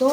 2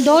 2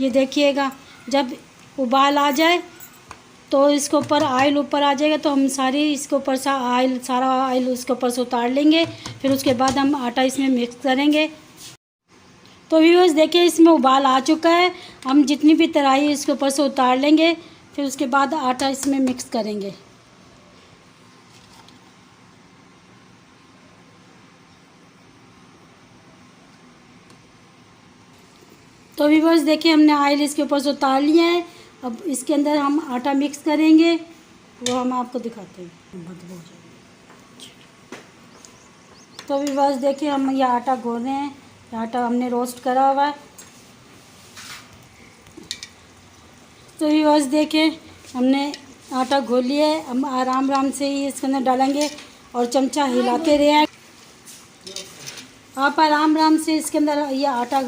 ये देखिएगा जब उबाल आ जाए तो इसके ऊपर ऑयल ऊपर आ जाएगा, तो हम सारी इसके ऊपर सारा ऑयल उसके ऊपर से उतार लेंगे। फिर उसके बाद हम आटा इसमें मिक्स करेंगे। तो व्यूअर्स देखिए इसमें उबाल आ चुका है। हम जितनी भी तराई इसके ऊपर से उतार लेंगे, फिर उसके बाद आटा इसमें मिक्स करेंगे। तो व्यूअर्स देखिए हमने ऑयल इसके ऊपर से उतार लिया है। अब इसके अंदर हम आटा मिक्स करेंगे, वो हम आपको दिखाते हैं। तो व्यूअर्स देखिए हम ये आटा घोल रहे हैं। ये आटा हमने रोस्ट करा हुआ है। तो व्यूअर्स देखिए हमने आटा घोल लिया है। हम आराम से ही इसके अंदर डालेंगे और चमचा हिलाते रहे। आप आराम से इसके अंदर ये आटा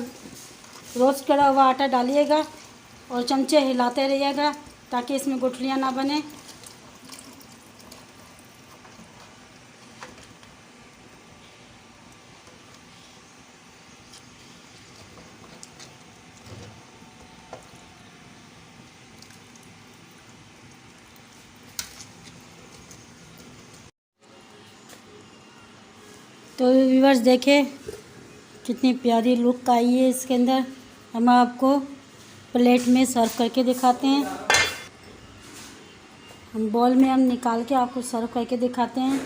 रोस्ट करा हुआ आटा डालिएगा और चमचे हिलाते रहिएगा ताकि इसमें गुठलियाँ ना बने। तो व्यूअर्स देखें कितनी प्यारी लुक आई है इसके अंदर। हम आपको प्लेट में सर्व करके दिखाते हैं। हम बॉल में हम निकाल के आपको सर्व करके दिखाते हैं।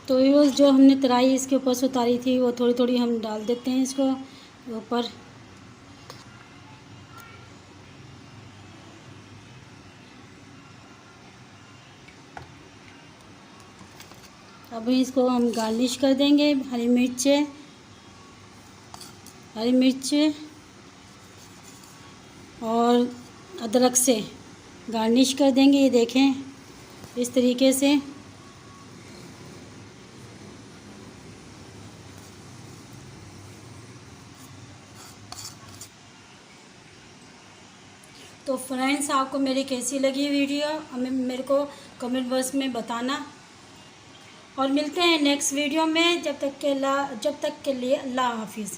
तो व्यूअर्स जो हमने तराई इसके ऊपर से उतारी थी वो थोड़ी थोड़ी हम डाल देते हैं इसको ऊपर। अभी इसको हम गार्निश कर देंगे हरी मिर्च और अदरक से गार्निश कर देंगे। ये देखें इस तरीके से। तो फ्रेंड्स आपको मेरी कैसी लगी वीडियो हमें मेरे को कमेंट बॉक्स में बताना। और मिलते हैं नेक्स्ट वीडियो में। जब तक के लिए अल्लाह हाफिज़।